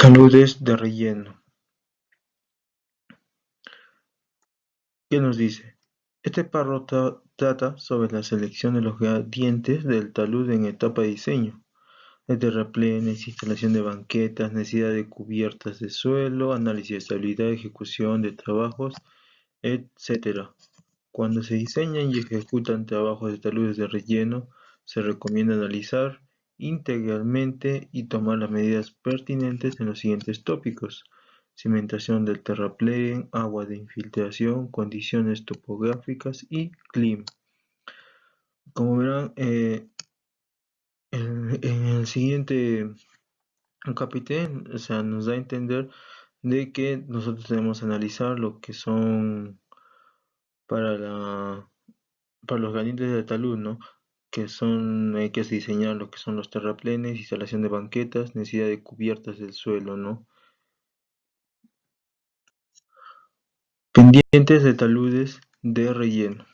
Taludes de relleno. ¿Qué nos dice? Este párrafo trata sobre la selección de los gradientes del talud en etapa de diseño, de terraplenes, instalación de banquetas, necesidad de cubiertas de suelo, análisis de estabilidad, ejecución de trabajos, etc. Cuando se diseñan y ejecutan trabajos de taludes de relleno, se recomienda analizar integralmente y tomar las medidas pertinentes en los siguientes tópicos: cimentación del terraplén, agua de infiltración, condiciones topográficas y clima. Como verán, en el siguiente capítulo, nos da a entender de que nosotros debemos analizar lo que son para los gradientes de talud, ¿no? Hay que diseñar lo que son los terraplenes, instalación de banquetas, necesidad de cubiertas del suelo, ¿no? Pendientes de taludes de relleno.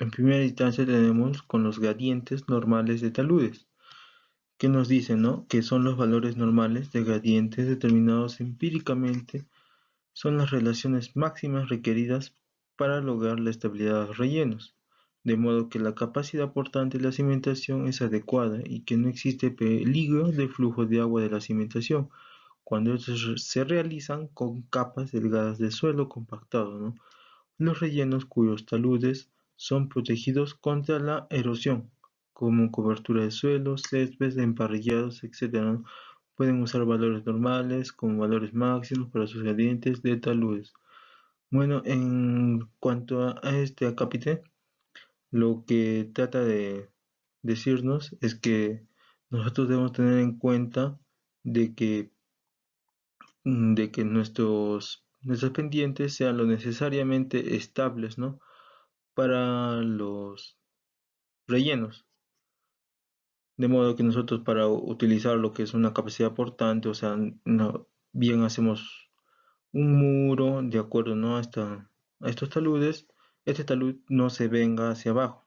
En primera instancia tenemos con los gradientes normales de taludes, que nos dicen, ¿no?, que son los valores normales de gradientes determinados empíricamente, son las relaciones máximas requeridas para lograr la estabilidad de los rellenos, de modo que la capacidad portante de la cimentación es adecuada y que no existe peligro de flujo de agua de la cimentación cuando estos se realizan con capas delgadas de suelo compactado, ¿no? Los rellenos cuyos taludes son protegidos contra la erosión, como cobertura de suelos, céspedes, emparrillados, etc., ¿no? Pueden usar valores normales como valores máximos para sus gradientes de taludes. Bueno, en cuanto a este acápite, lo que trata de decirnos es que nosotros debemos tener en cuenta de que, nuestros pendientes sean lo necesariamente estables, ¿no?, para los rellenos. De modo que nosotros, para utilizar lo que es una capacidad portante, o sea, no, bien hacemos un muro de acuerdo, ¿no?, a estos taludes, este talud no se venga hacia abajo.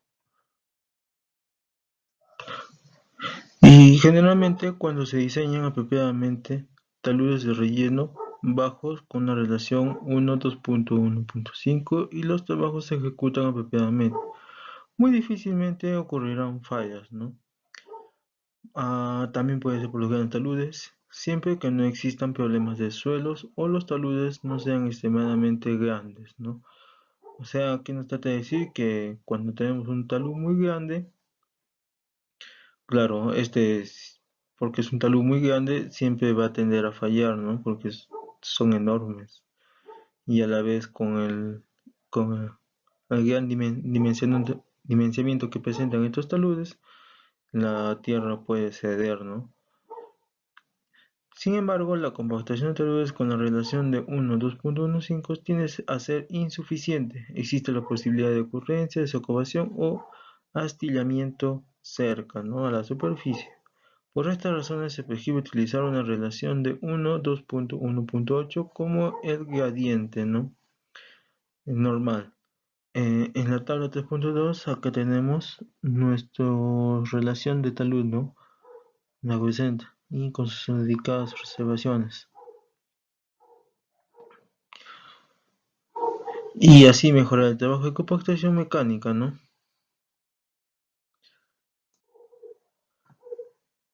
Y generalmente cuando se diseñan apropiadamente taludes de relleno bajos con una relación 1:2.1.5 y los trabajos se ejecutan apropiadamente, muy difícilmente ocurrirán fallas, ¿no? También puede ser por los grandes taludes, siempre que no existan problemas de suelos o los taludes no sean extremadamente grandes, ¿no? O sea, aquí nos trata de decir que cuando tenemos un talud muy grande, claro, porque es un talud muy grande, siempre va a tender a fallar, ¿no? Porque son enormes. Y a la vez con el gran dimensionamiento que presentan estos taludes, la tierra puede ceder, ¿no? Sin embargo, la compactación de taludes con la relación de 1:2.15 tiende a ser insuficiente. Existe la posibilidad de ocurrencia de socavación o astillamiento cerca, ¿no?, a la superficie. Por estas razones se prescribe utilizar una relación de 1:2.1.8 como el gradiente, ¿no?, normal. En la tabla 3.2 acá tenemos nuestra relación de talud, ¿no?, la presenta, y con sus dedicadas observaciones. Y así mejorar el trabajo de compactación mecánica, ¿no?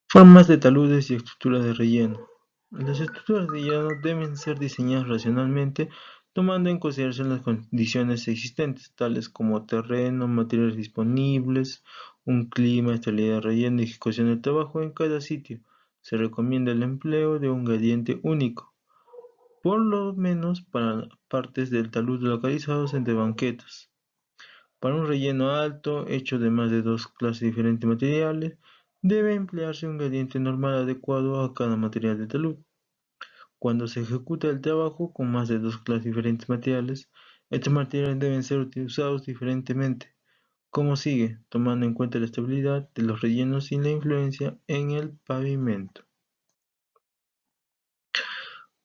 Formas de taludes y estructuras de relleno. Las estructuras de relleno deben ser diseñadas racionalmente, tomando en consideración las condiciones existentes, tales como terreno, materiales disponibles, un clima, estabilidad de relleno y ejecución del trabajo en cada sitio. Se recomienda el empleo de un gradiente único, por lo menos para partes del talud localizados entre banquetas. Para un relleno alto, hecho de más de dos clases diferentes de materiales, debe emplearse un gradiente normal adecuado a cada material de talud. Cuando se ejecuta el trabajo con más de dos clases diferentes de materiales, estos materiales deben ser utilizados diferentemente, como sigue, tomando en cuenta la estabilidad de los rellenos y la influencia en el pavimento.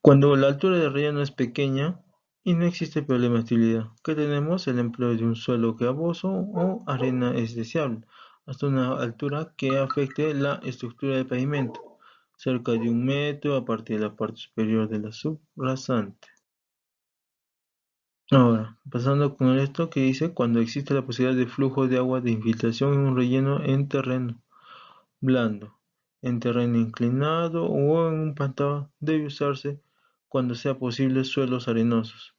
Cuando la altura del relleno es pequeña y no existe problema de estabilidad, ¿qué tenemos? El empleo de un suelo gravoso o arena es deseable, hasta una altura que afecte la estructura del pavimento. cerca de 1 metro a partir de la parte superior de la subrasante. Ahora, pasando con esto que dice, cuando existe la posibilidad de flujo de agua de infiltración en un relleno en terreno blando, en terreno inclinado o en un pantano, debe usarse cuando sea posible suelos arenosos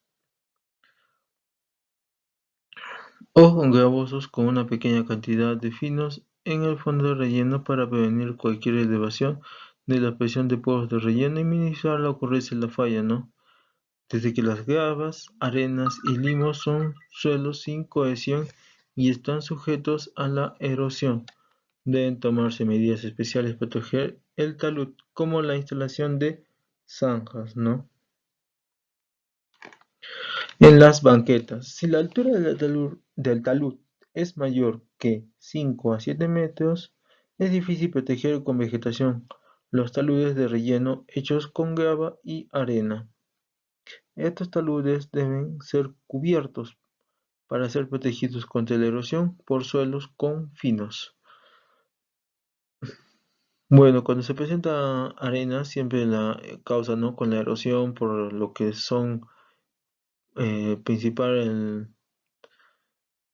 o gravosos con una pequeña cantidad de finos en el fondo del relleno para prevenir cualquier elevación de la presión de poros del relleno y minimizar la ocurrencia de la falla, ¿no? Desde que las gravas, arenas y limos son suelos sin cohesión y están sujetos a la erosión, deben tomarse medidas especiales para proteger el talud, como la instalación de zanjas, ¿no? En las banquetas, si la altura del talud es mayor que 5 a 7 metros, es difícil proteger con vegetación los taludes de relleno hechos con grava y arena. Estos taludes deben ser cubiertos para ser protegidos contra la erosión por suelos con finos. Bueno, cuando se presenta arena, siempre la causa, ¿no? Con la erosión, por lo que son principal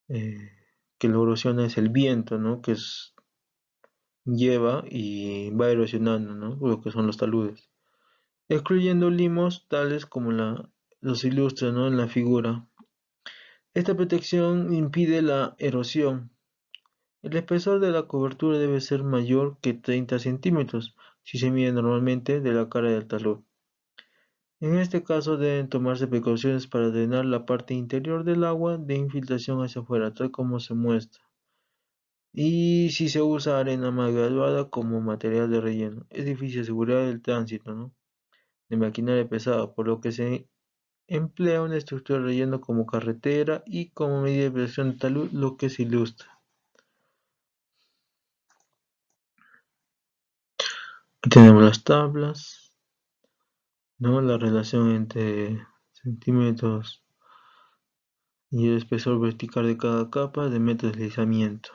eh, que la erosión es el viento, ¿no? Que lleva y va erosionando, ¿no? Lo que son los taludes. Excluyendo limos tales como los ilustra, ¿no? En la figura. Esta protección impide la erosión. El espesor de la cobertura debe ser mayor que 30 centímetros, si se mide normalmente de la cara del talud. En este caso deben tomarse precauciones para drenar la parte interior del agua de infiltración hacia afuera, tal como se muestra. Y si se usa arena más graduada como material de relleno, es difícil asegurar el tránsito, ¿no? de maquinaria pesada, por lo que se emplea una estructura de relleno como carretera y como medida de presión de talud, lo que se ilustra. Aquí tenemos las tablas, ¿no? La relación entre centímetros y el espesor vertical de cada capa de metro de deslizamiento.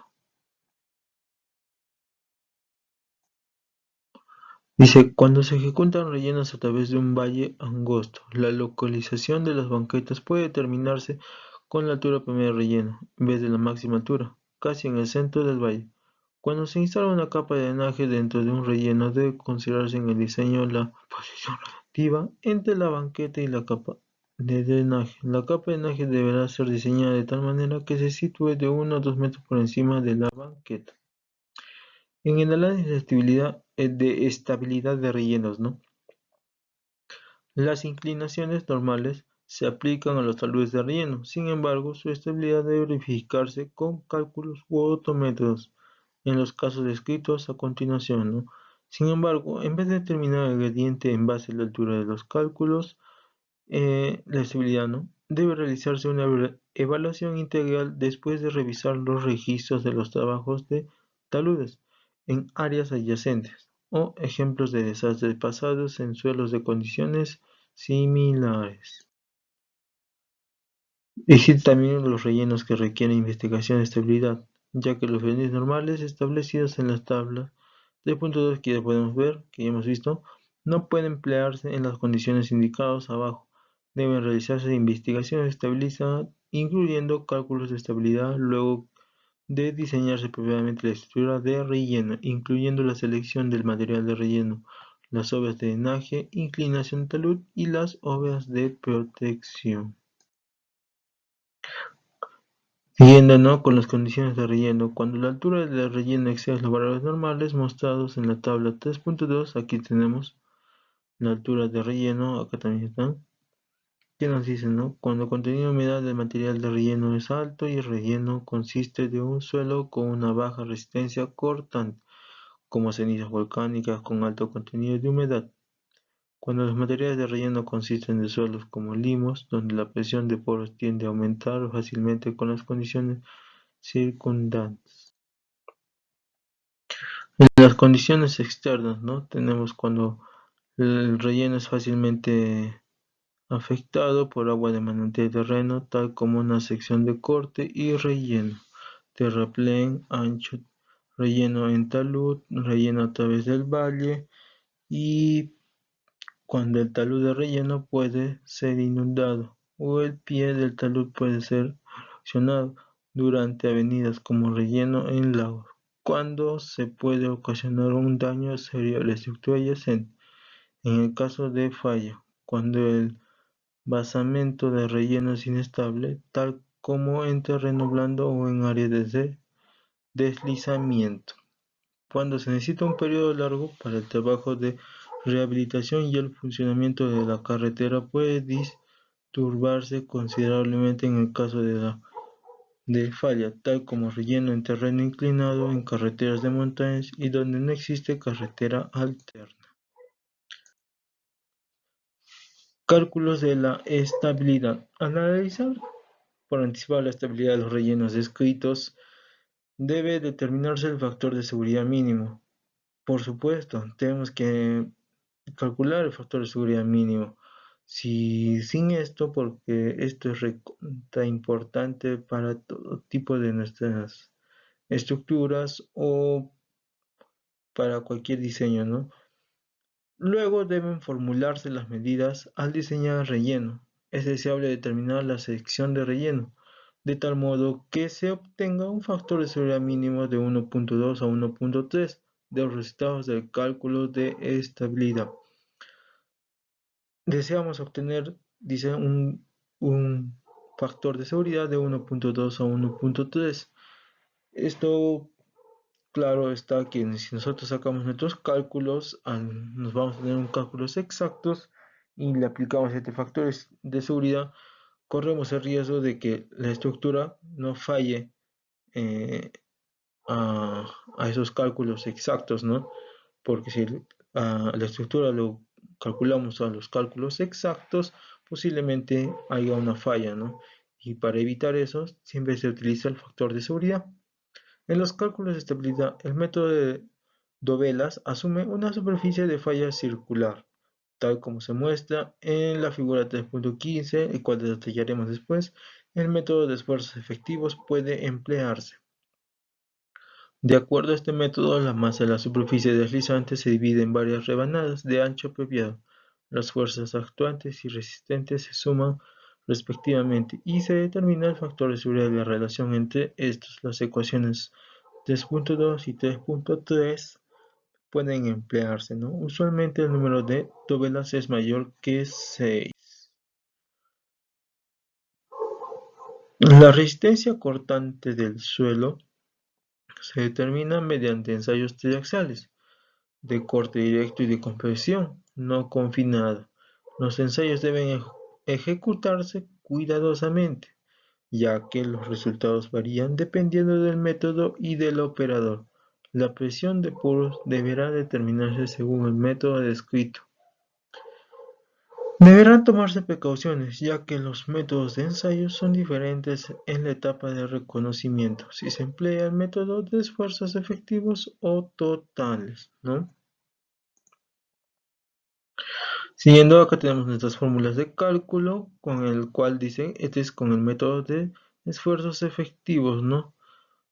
Dice, cuando se ejecutan rellenos a través de un valle angosto, la localización de las banquetas puede determinarse con la altura promedio del relleno, en vez de la máxima altura, casi en el centro del valle. Cuando se instala una capa de drenaje dentro de un relleno, debe considerarse en el diseño la posición relativa entre la banqueta y la capa de drenaje. La capa de drenaje deberá ser diseñada de tal manera que se sitúe de 1 a 2 metros por encima de la banqueta. En el análisis de estabilidad de rellenos, ¿no? Las inclinaciones normales se aplican a los taludes de relleno, sin embargo, su estabilidad debe verificarse con cálculos u otros métodos, en los casos descritos a continuación, ¿no? Sin embargo, en vez de determinar el gradiente en base a la altura de los cálculos, la estabilidad, ¿no? debe realizarse una evaluación integral después de revisar los registros de los trabajos de taludes en áreas adyacentes o ejemplos de desastres pasados en suelos de condiciones similares. Existen también los rellenos que requieren investigación de estabilidad, ya que los rellenos normales establecidos en las tablas 3.2 que ya podemos ver, que ya hemos visto, no pueden emplearse en las condiciones indicadas abajo. Deben realizarse investigaciones de estabilidad, incluyendo cálculos de estabilidad, luego de diseñarse previamente la estructura de relleno, incluyendo la selección del material de relleno, las obras de drenaje, inclinación de talud y las obras de protección. Siguiendo, ¿no? con las condiciones de relleno, cuando la altura del relleno excede los valores normales mostrados en la tabla 3.2, aquí tenemos la altura de relleno, acá también están, que nos dicen, ¿no? Cuando el contenido de humedad del material de relleno es alto y el relleno consiste de un suelo con una baja resistencia cortante, como cenizas volcánicas con alto contenido de humedad. Cuando los materiales de relleno consisten de suelos como limos, donde la presión de poros tiende a aumentar fácilmente con las condiciones circundantes. En las condiciones externas, ¿no? Tenemos cuando el relleno es fácilmente afectado por agua de manantial de terreno, tal como una sección de corte y relleno, terraplén ancho, relleno en talud, relleno a través del valle y cuando el talud de relleno puede ser inundado o el pie del talud puede ser erosionado durante avenidas como relleno en lagos, cuando se puede ocasionar un daño serio a la estructura adyacente. En el caso de falla, cuando el basamento de relleno es inestable, tal como en terreno blando o en áreas de deslizamiento. Cuando se necesita un periodo largo para el trabajo de rehabilitación y el funcionamiento de la carretera puede disturbarse considerablemente en el caso de falla, tal como relleno en terreno inclinado, en carreteras de montañas y donde no existe carretera alterna. Cálculos de la estabilidad. Al analizar por anticipar la estabilidad de los rellenos descritos, debe determinarse el factor de seguridad mínimo. Por supuesto, tenemos que calcular el factor de seguridad mínimo. Sin esto, porque esto es importante para todo tipo de nuestras estructuras o para cualquier diseño, ¿no? Luego deben formularse las medidas al diseñar el relleno. Es deseable determinar la sección de relleno, de tal modo que se obtenga un factor de seguridad mínimo de 1.2 a 1.3 de los resultados del cálculo de estabilidad. Deseamos obtener, dice, un factor de seguridad de 1.2 a 1.3. Esto, claro está que si nosotros sacamos nuestros cálculos, nos vamos a tener un cálculos exactos y le aplicamos este factores de seguridad, corremos el riesgo de que la estructura no falle eh, a esos cálculos exactos, ¿no? Porque si la estructura lo calculamos a los cálculos exactos, posiblemente haya una falla, ¿no? Y para evitar eso, siempre se utiliza el factor de seguridad. En los cálculos de estabilidad, el método de Dovelas asume una superficie de falla circular, tal como se muestra en la figura 3.15, el cual detallaremos después. El método de esfuerzos efectivos puede emplearse. De acuerdo a este método, la masa de la superficie deslizante se divide en varias rebanadas de ancho apropiado. Las fuerzas actuantes y resistentes se suman respectivamente y se determina el factor de seguridad de la relación entre estos. Las ecuaciones 3.2 y 3.3 pueden emplearse, ¿no? Usualmente el número de dovelas es mayor que 6. La resistencia cortante del suelo se determina mediante ensayos triaxiales de corte directo y de compresión no confinada. Los ensayos deben ejecutarse cuidadosamente, ya que los resultados varían dependiendo del método y del operador. La presión de poros deberá determinarse según el método descrito. Deberán tomarse precauciones, ya que los métodos de ensayo son diferentes en la etapa de reconocimiento, si se emplea el método de esfuerzos efectivos o totales, ¿no? Siguiendo, acá tenemos nuestras fórmulas de cálculo, con el cual dice, este es con el método de esfuerzos efectivos, ¿no?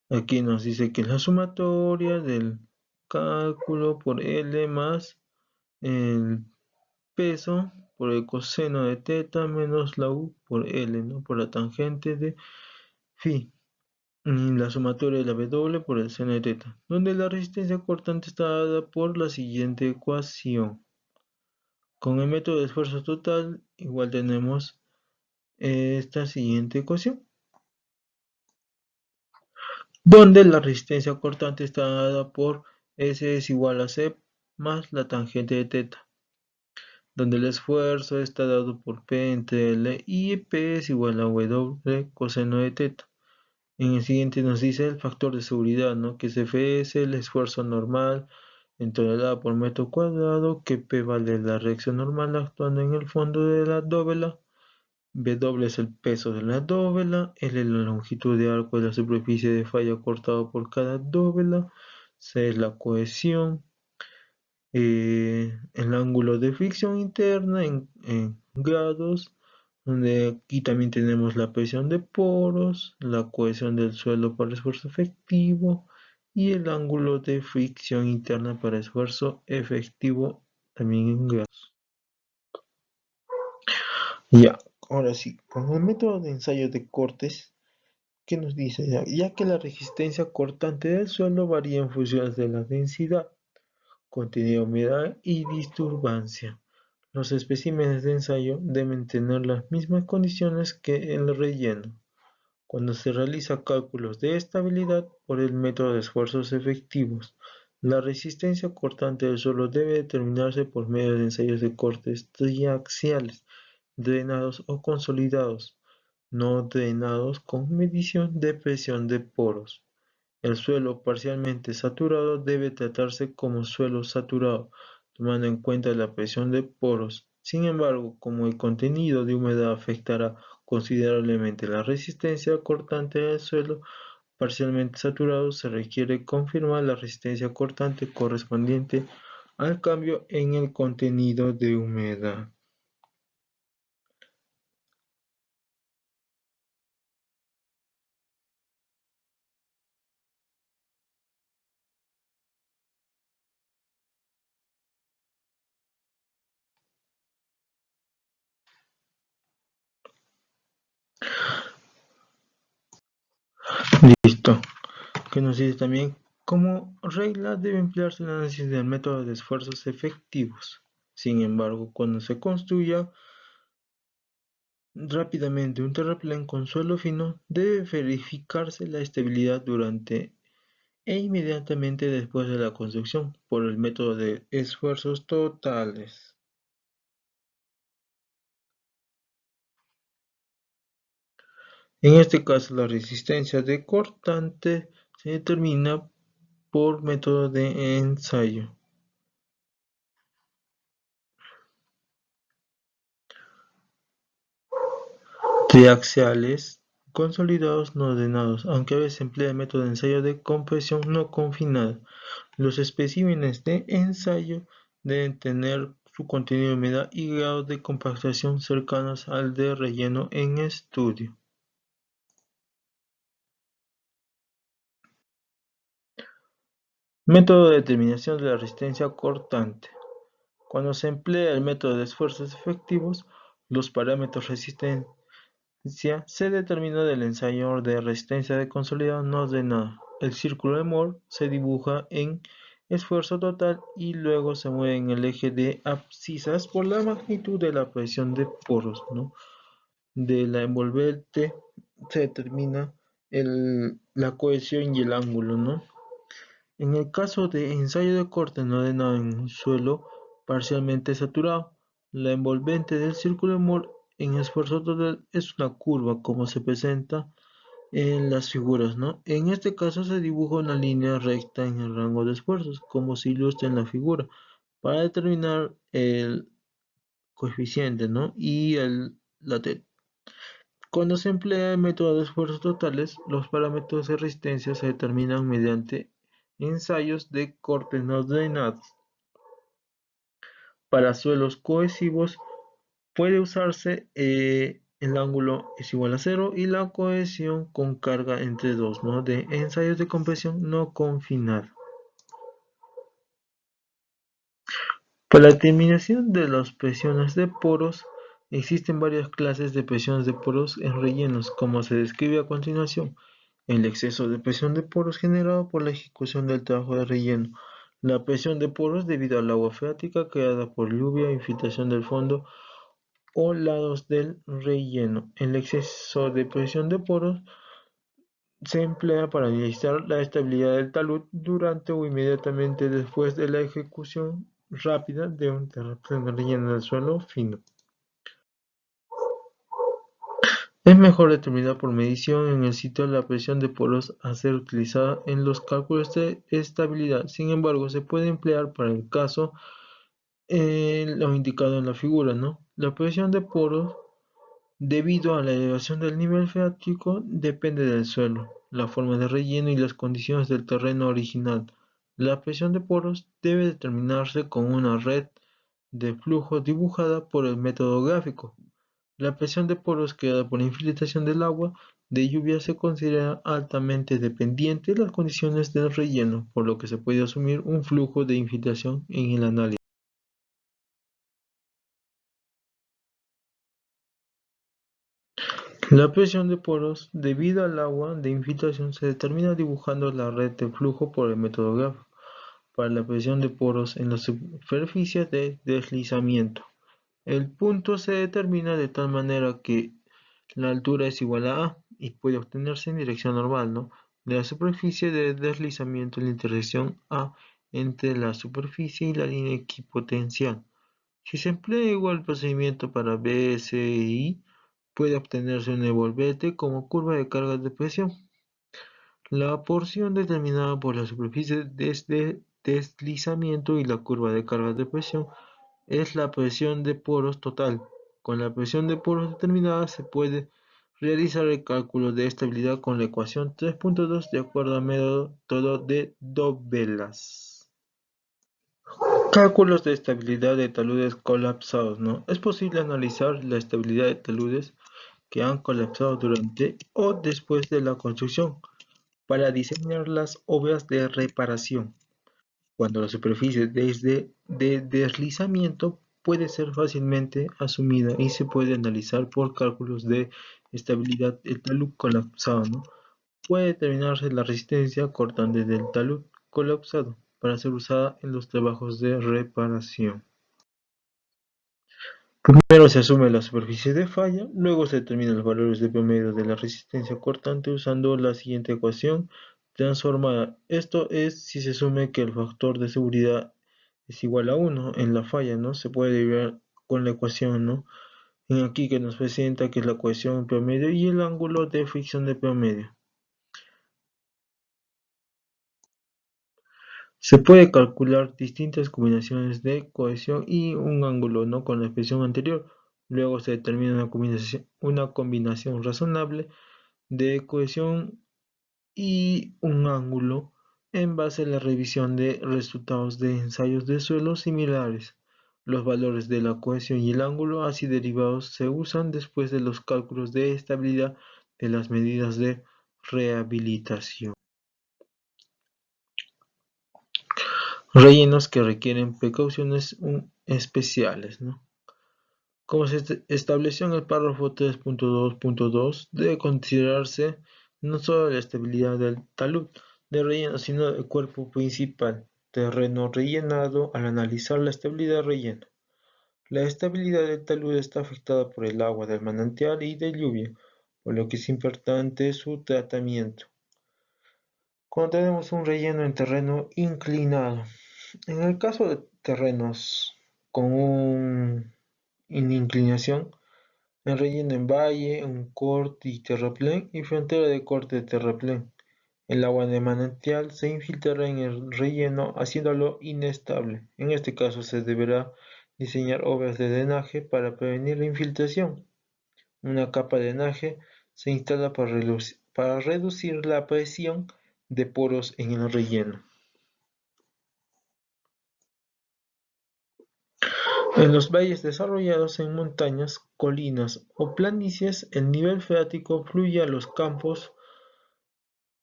Aquí nos dice que es la sumatoria del cálculo por L más el peso por el coseno de teta menos la U por L, ¿no? Por la tangente de phi. Y la sumatoria de la W por el seno de teta, donde la resistencia cortante está dada por la siguiente ecuación. Con el método de esfuerzo total, igual tenemos esta siguiente ecuación, donde la resistencia cortante está dada por S es igual a C más la tangente de teta, donde el esfuerzo está dado por P entre L y P es igual a W coseno de teta. En el siguiente nos dice el factor de seguridad, ¿no? Que es F es el esfuerzo normal en tonelada por metro cuadrado, que P vale la reacción normal actuando en el fondo de la dovela, W es el peso de la dovela, L es la longitud de arco de la superficie de falla cortado por cada dovela, C es la cohesión, el ángulo de fricción interna en grados, donde aquí también tenemos la presión de poros, la cohesión del suelo para esfuerzo efectivo y el ángulo de fricción interna para esfuerzo efectivo también en grados. Ya, ahora sí, con el método de ensayo de cortes, ¿qué nos dice? Ya que la resistencia cortante del suelo varía en función de la densidad, contenido de humedad y disturbancia. Los especímenes de ensayo deben tener las mismas condiciones que el relleno. Cuando se realiza cálculos de estabilidad por el método de esfuerzos efectivos, la resistencia cortante del suelo debe determinarse por medio de ensayos de cortes triaxiales, drenados o consolidados, no drenados con medición de presión de poros. El suelo parcialmente saturado debe tratarse como suelo saturado, tomando en cuenta la presión de poros. Sin embargo, como el contenido de humedad afectará considerablemente la resistencia cortante del suelo parcialmente saturado, se requiere confirmar la resistencia cortante correspondiente al cambio en el contenido de humedad. Listo. Que nos dice también, como regla debe emplearse el análisis del método de esfuerzos efectivos. Sin embargo, cuando se construya rápidamente un terraplén con suelo fino, debe verificarse la estabilidad durante e inmediatamente después de la construcción por el método de esfuerzos totales. En este caso, la resistencia de cortante se determina por método de ensayo. Triaxiales, consolidados no ordenados, aunque a veces se emplea el método de ensayo de compresión no confinada. Los especímenes de ensayo deben tener su contenido de humedad y grado de compactación cercanos al de relleno en estudio. Método de determinación de la resistencia cortante. Cuando se emplea el método de esfuerzos efectivos, los parámetros resistencia se determina del ensayo de resistencia de consolidado no ordenado. El círculo de Moore se dibuja en esfuerzo total y luego se mueve en el eje de abscisas por la magnitud de la presión de poros, ¿no? De la envolvente se determina la cohesión y el ángulo, ¿no? En el caso de ensayo de corte no ordenado en un suelo parcialmente saturado, la envolvente del círculo de Moore en esfuerzo total es una curva como se presenta en las figuras, ¿no? En este caso se dibuja una línea recta en el rango de esfuerzos, como se ilustra en la figura, para determinar el coeficiente, ¿no? Y la T. Cuando se emplea el método de esfuerzos totales, los parámetros de resistencia se determinan mediante ensayos de corte no drenados. Para suelos cohesivos puede usarse el ángulo es igual a 0 y la cohesión con carga entre 2, ¿no? De ensayos de compresión no confinada. Para la determinación de las presiones de poros, existen varias clases de presiones de poros en rellenos, como se describe a continuación. El exceso de presión de poros generado por la ejecución del trabajo de relleno. La presión de poros debido al agua freática creada por lluvia, infiltración del fondo o lados del relleno. El exceso de presión de poros se emplea para analizar la estabilidad del talud durante o inmediatamente después de la ejecución rápida de un terraplén de relleno del suelo fino. Es mejor determinar por medición en el sitio la presión de poros a ser utilizada en los cálculos de estabilidad. Sin embargo, se puede emplear para el caso lo indicado en la figura, ¿no? La presión de poros, debido a la elevación del nivel freático, depende del suelo, la forma de relleno y las condiciones del terreno original. La presión de poros debe determinarse con una red de flujo dibujada por el método gráfico. La presión de poros creada por la infiltración del agua de lluvia se considera altamente dependiente de las condiciones del relleno, por lo que se puede asumir un flujo de infiltración en el análisis. La presión de poros debido al agua de infiltración se determina dibujando la red de flujo por el método gráfico para la presión de poros en la superficie de deslizamiento. El punto se determina de tal manera que la altura es igual a A y puede obtenerse en dirección normal, ¿no? De la superficie de deslizamiento en la intersección A entre la superficie y la línea equipotencial. Si se emplea igual procedimiento para B, C y I, puede obtenerse un envolvente como curva de cargas de presión. La porción determinada por la superficie desde deslizamiento y la curva de cargas de presión es la presión de poros total. Con la presión de poros determinada se puede realizar el cálculo de estabilidad con la ecuación 3.2 de acuerdo al método de Dovelas. Cálculos de estabilidad de taludes colapsados, ¿no? Es posible analizar la estabilidad de taludes que han colapsado durante o después de la construcción para diseñar las obras de reparación. Cuando la superficie desde de deslizamiento puede ser fácilmente asumida y se puede analizar por cálculos de estabilidad el talud colapsado, ¿no? Puede determinarse la resistencia cortante del talud colapsado para ser usada en los trabajos de reparación. Primero se asume la superficie de falla, luego se determinan los valores de promedio de la resistencia cortante usando la siguiente ecuación transformada. Esto es si se asume que el factor de seguridad es igual a 1 en la falla, ¿no? Se puede derivar con la ecuación, ¿no? En aquí que nos presenta que es la cohesión promedio y el ángulo de fricción de promedio. Se puede calcular distintas combinaciones de cohesión y un ángulo, ¿no? Con la expresión anterior. Luego se determina una combinación razonable de cohesión y un ángulo en base a la revisión de resultados de ensayos de suelos similares. Los valores de la cohesión y el ángulo así derivados se usan después de los cálculos de estabilidad de las medidas de rehabilitación. Rellenos que requieren precauciones especiales, ¿no? Como se estableció en el párrafo 3.2.2, debe considerarse no solo la estabilidad del talud de relleno, sino del cuerpo principal, terreno rellenado, al analizar la estabilidad del relleno. La estabilidad del talud está afectada por el agua del manantial y de lluvia, por lo que es importante su tratamiento. Cuando tenemos un relleno en terreno inclinado, en el caso de terrenos con una inclinación, el relleno en valle, un corte y terraplén y frontera de corte de terraplén. El agua de manantial se infiltrará en el relleno haciéndolo inestable. En este caso se deberá diseñar obras de drenaje para prevenir la infiltración. Una capa de drenaje se instala para reducir la presión de poros en el relleno. En los valles desarrollados en montañas, colinas o planicies, el nivel freático fluye a los campos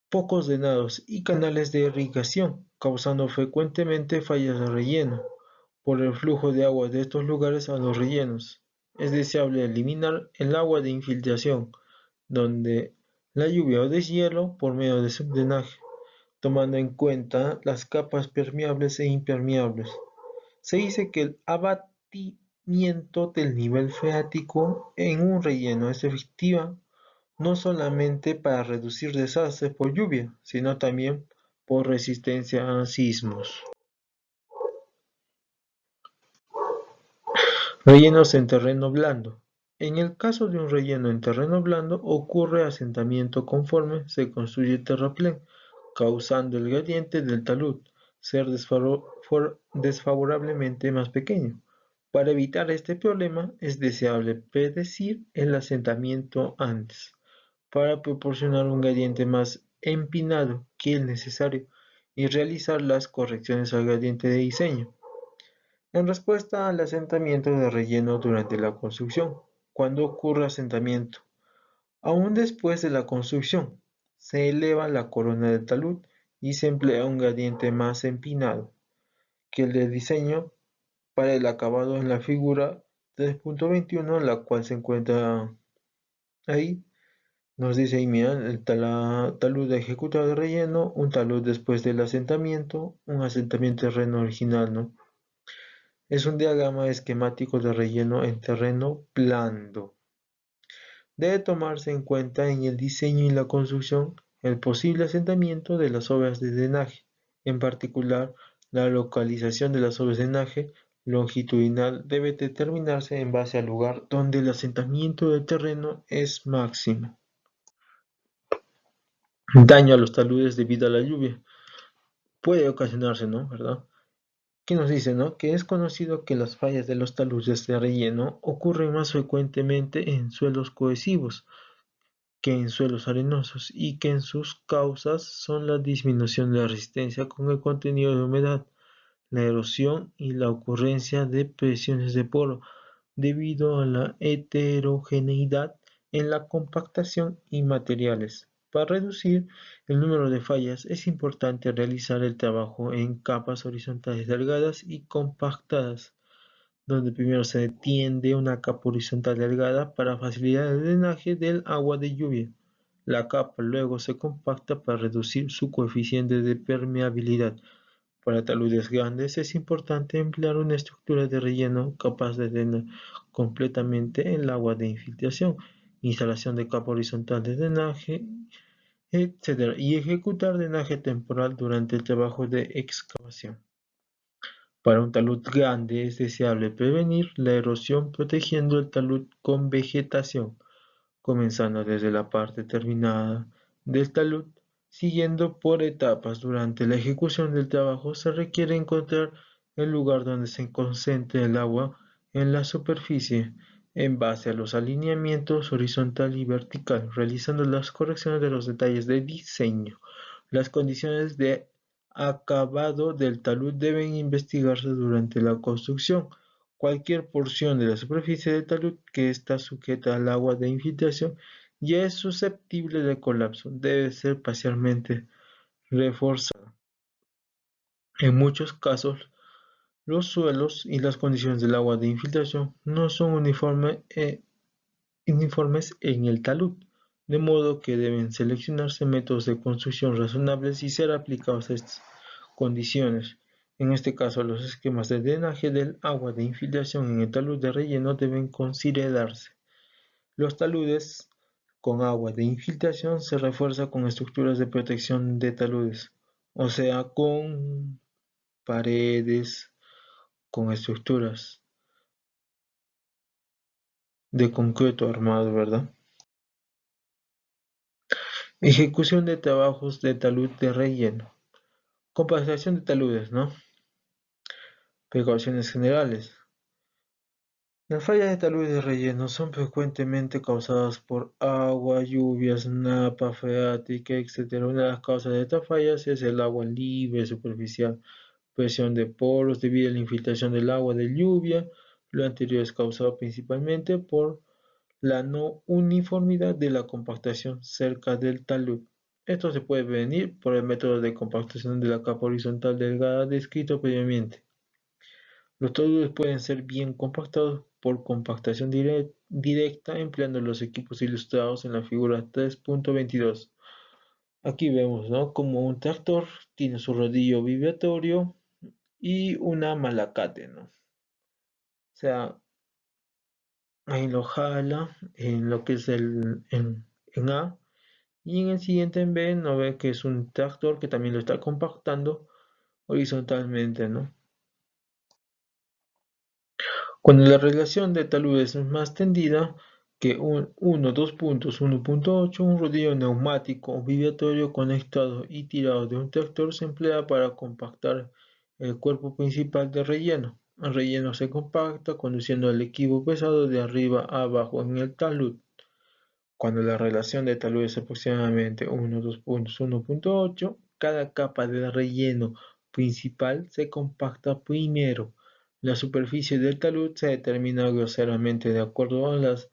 poco drenados y canales de irrigación, causando frecuentemente fallas de relleno por el flujo de agua de estos lugares a los rellenos. Es deseable eliminar el agua de infiltración, donde la lluvia o deshielo por medio de subdrenaje, tomando en cuenta las capas permeables e impermeables. Se dice que el abatimiento del nivel freático en un relleno es efectiva no solamente para reducir desastres por lluvia, sino también por resistencia a sismos. Rellenos en terreno blando. En el caso de un relleno en terreno blando ocurre asentamiento conforme se construye terraplén, causando el gradiente del talud ser desfavorablemente más pequeño. Para evitar este problema es deseable predecir el asentamiento antes, para proporcionar un gradiente más empinado que el necesario y realizar las correcciones al gradiente de diseño. En respuesta al asentamiento de relleno durante la construcción, cuando ocurre asentamiento, aún después de la construcción, se eleva la corona del talud y se emplea un gradiente más empinado que el de diseño para el acabado en la figura 3.21, la cual se encuentra ahí. Nos dice ahí, mira, talud ejecutado de relleno, un talud después del asentamiento, un asentamiento de terreno original, ¿no? Es un diagrama esquemático de relleno en terreno blando. Debe tomarse en cuenta en el diseño y la construcción el posible asentamiento de las obras de drenaje, en particular la localización de las obras de drenaje longitudinal debe determinarse en base al lugar donde el asentamiento del terreno es máximo. Daño a los taludes debido a la lluvia. Puede ocasionarse, ¿no? ¿Verdad? ¿Qué nos dice, no? Que es conocido que las fallas de los taludes de relleno ocurren más frecuentemente en suelos cohesivos que en suelos arenosos y que en sus causas son la disminución de la resistencia con el contenido de humedad, la erosión y la ocurrencia de presiones de poro debido a la heterogeneidad en la compactación y materiales. Para reducir el número de fallas es importante realizar el trabajo en capas horizontales delgadas y compactadas, donde primero se tiende una capa horizontal delgada para facilitar el drenaje del agua de lluvia. La capa luego se compacta para reducir su coeficiente de permeabilidad. Para taludes grandes es importante emplear una estructura de relleno capaz de drenar completamente el agua de infiltración, instalación de capa horizontal de drenaje, etc. y ejecutar drenaje temporal durante el trabajo de excavación. Para un talud grande es deseable prevenir la erosión protegiendo el talud con vegetación, comenzando desde la parte terminada del talud, siguiendo por etapas. Durante la ejecución del trabajo se requiere encontrar el lugar donde se concentre el agua en la superficie, en base a los alineamientos horizontal y vertical, realizando las correcciones de los detalles de diseño. Las condiciones de acabado del talud deben investigarse durante la construcción. Cualquier porción de la superficie del talud que está sujeta al agua de infiltración ya es susceptible de colapso, debe ser parcialmente reforzada. En muchos casos, los suelos y las condiciones del agua de infiltración no son uniformes en el talud, de modo que deben seleccionarse métodos de construcción razonables y ser aplicados a estas condiciones. En este caso, los esquemas de drenaje del agua de infiltración en el talud de relleno deben considerarse. Los taludes con agua de infiltración se refuerzan con estructuras de protección de taludes, o sea, con paredes, con estructuras de concreto armado, ¿verdad? Ejecución de trabajos de talud de relleno. Compactación de taludes, ¿no? Precauciones generales. Las fallas de taludes de relleno son frecuentemente causadas por agua, lluvias, napa freática, etc. Una de las causas de estas fallas es el agua libre superficial, presión de poros debido a la infiltración del agua de lluvia. Lo anterior es causado principalmente por la no uniformidad de la compactación cerca del talud. Esto se puede prevenir por el método de compactación de la capa horizontal delgada descrito previamente. Los taludes pueden ser bien compactados por compactación directa empleando los equipos ilustrados en la figura 3.22. Aquí vemos, ¿no?, como un tractor tiene su rodillo vibratorio y una malacate, ¿no? O sea, ahí lo jala en lo que es en A, y en el siguiente en B no ve que es un tractor que también lo está compactando horizontalmente, ¿no? Cuando la relación de taludes es más tendida que 1.2.1.8, un rodillo neumático o vibratorio conectado y tirado de un tractor se emplea para compactar el cuerpo principal del relleno. El relleno se compacta conduciendo el equipo pesado de arriba a abajo en el talud. Cuando la relación de talud es aproximadamente 1.2.1.8, cada capa de relleno principal se compacta primero. La superficie del talud se determina groseramente de acuerdo a las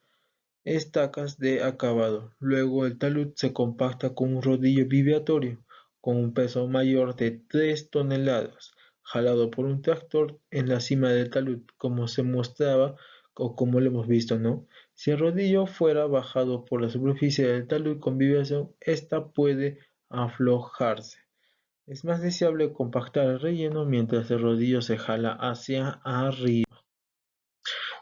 estacas de acabado. Luego el talud se compacta con un rodillo vibratorio con un peso mayor de 3 toneladas, jalado por un tractor en la cima del talud, como se mostraba o como lo hemos visto, ¿no?, Si el rodillo fuera bajado por la superficie del talud con vibración, esta puede aflojarse. Es más deseable compactar el relleno mientras el rodillo se jala hacia arriba.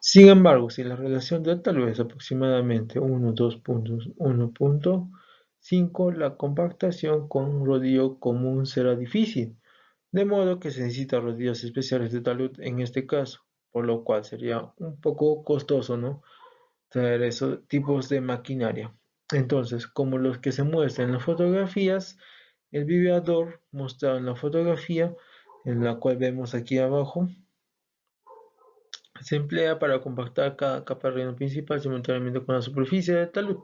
Sin embargo, si la relación del talud es aproximadamente 1,2 puntos, 1,5, la compactación con un rodillo común será difícil, de modo que se necesitan rodillos especiales de talud en este caso, por lo cual sería un poco costoso, ¿no?, traer esos tipos de maquinaria. Entonces, como los que se muestran en las fotografías, el vibrador mostrado en la fotografía, en la cual vemos aquí abajo, se emplea para compactar cada capa de relleno principal simultáneamente con la superficie del talud.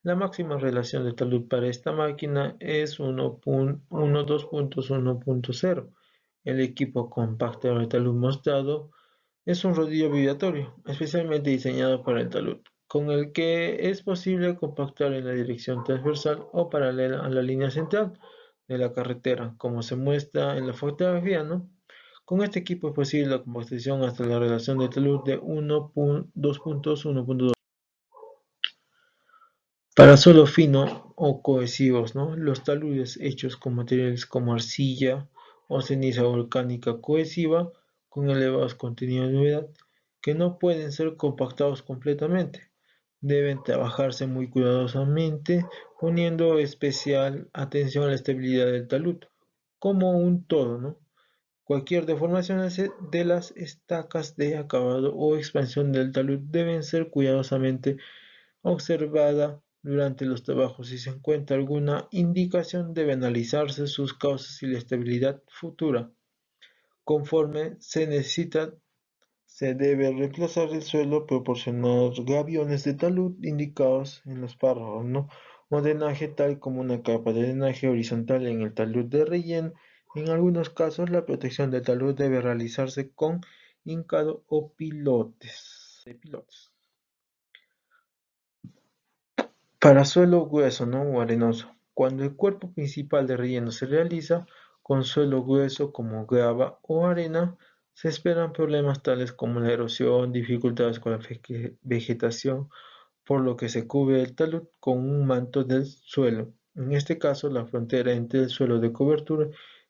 La máxima relación de talud para esta máquina es 1,2.1.0. El equipo compactador de talud mostrado es un rodillo vibratorio, especialmente diseñado para el talud, con el que es posible compactar en la dirección transversal o paralela a la línea central de la carretera, como se muestra en la fotografía, ¿no? Con este equipo es posible la compactación hasta la relación de talud de 1,2 puntos, 1,2. Para suelo fino o cohesivos, ¿no?, los taludes hechos con materiales como arcilla o ceniza volcánica cohesiva con elevados contenidos de humedad, que no pueden ser compactados completamente. Deben trabajarse muy cuidadosamente, poniendo especial atención a la estabilidad del talud, como un todo, ¿no? Cualquier deformación de las estacas de acabado o expansión del talud deben ser cuidadosamente observada durante los trabajos. Si se encuentra alguna indicación, debe analizarse sus causas y la estabilidad futura. Conforme se necesita, se debe reemplazar el suelo, proporcionar gaviones de talud indicados en los párrafos, ¿no? O drenaje, tal como una capa de drenaje horizontal en el talud de relleno. En algunos casos, la protección del talud debe realizarse con hincado o pilotes. Para suelo grueso, ¿no?, o arenoso. Cuando el cuerpo principal de relleno se realiza con suelo grueso como grava o arena, se esperan problemas tales como la erosión, dificultades con la vegetación, por lo que se cubre el talud con un manto del suelo. En este caso, la frontera entre el suelo de cobertura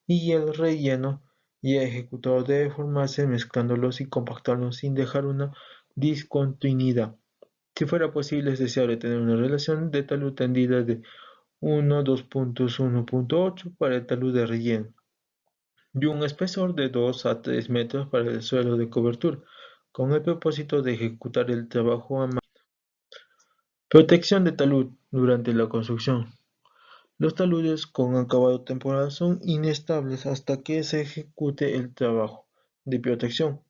y el relleno ya ejecutado debe formarse mezclándolos y compactándolos sin dejar una discontinuidad. Si fuera posible, es deseable tener una relación de talud tendida de 1,2 puntos, 1,8 para el talud de relleno y un espesor de 2 a 3 metros para el suelo de cobertura, con el propósito de ejecutar el trabajo a máquina. Protección de talud durante la construcción. Los taludes con acabado temporal son inestables hasta que se ejecute el trabajo de protección,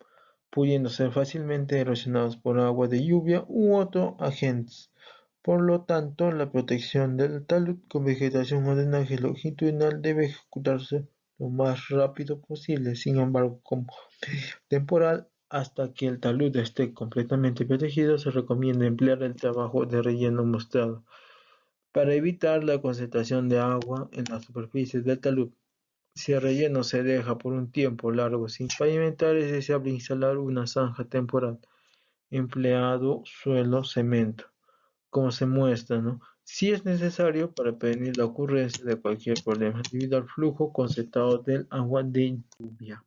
pudiendo ser fácilmente erosionados por agua de lluvia u otros agentes. Por lo tanto, la protección del talud con vegetación o drenaje longitudinal debe ejecutarse lo más rápido posible. Sin embargo, como temporal, hasta que el talud esté completamente protegido, se recomienda emplear el trabajo de relleno mostrado para evitar la concentración de agua en las superficies del talud. Si el relleno se deja por un tiempo largo sin pavimentar, es deseable instalar una zanja temporal, empleado suelo cemento, como se muestra, ¿no?, si es necesario para prevenir la ocurrencia de cualquier problema debido al flujo concentrado del agua de lluvia.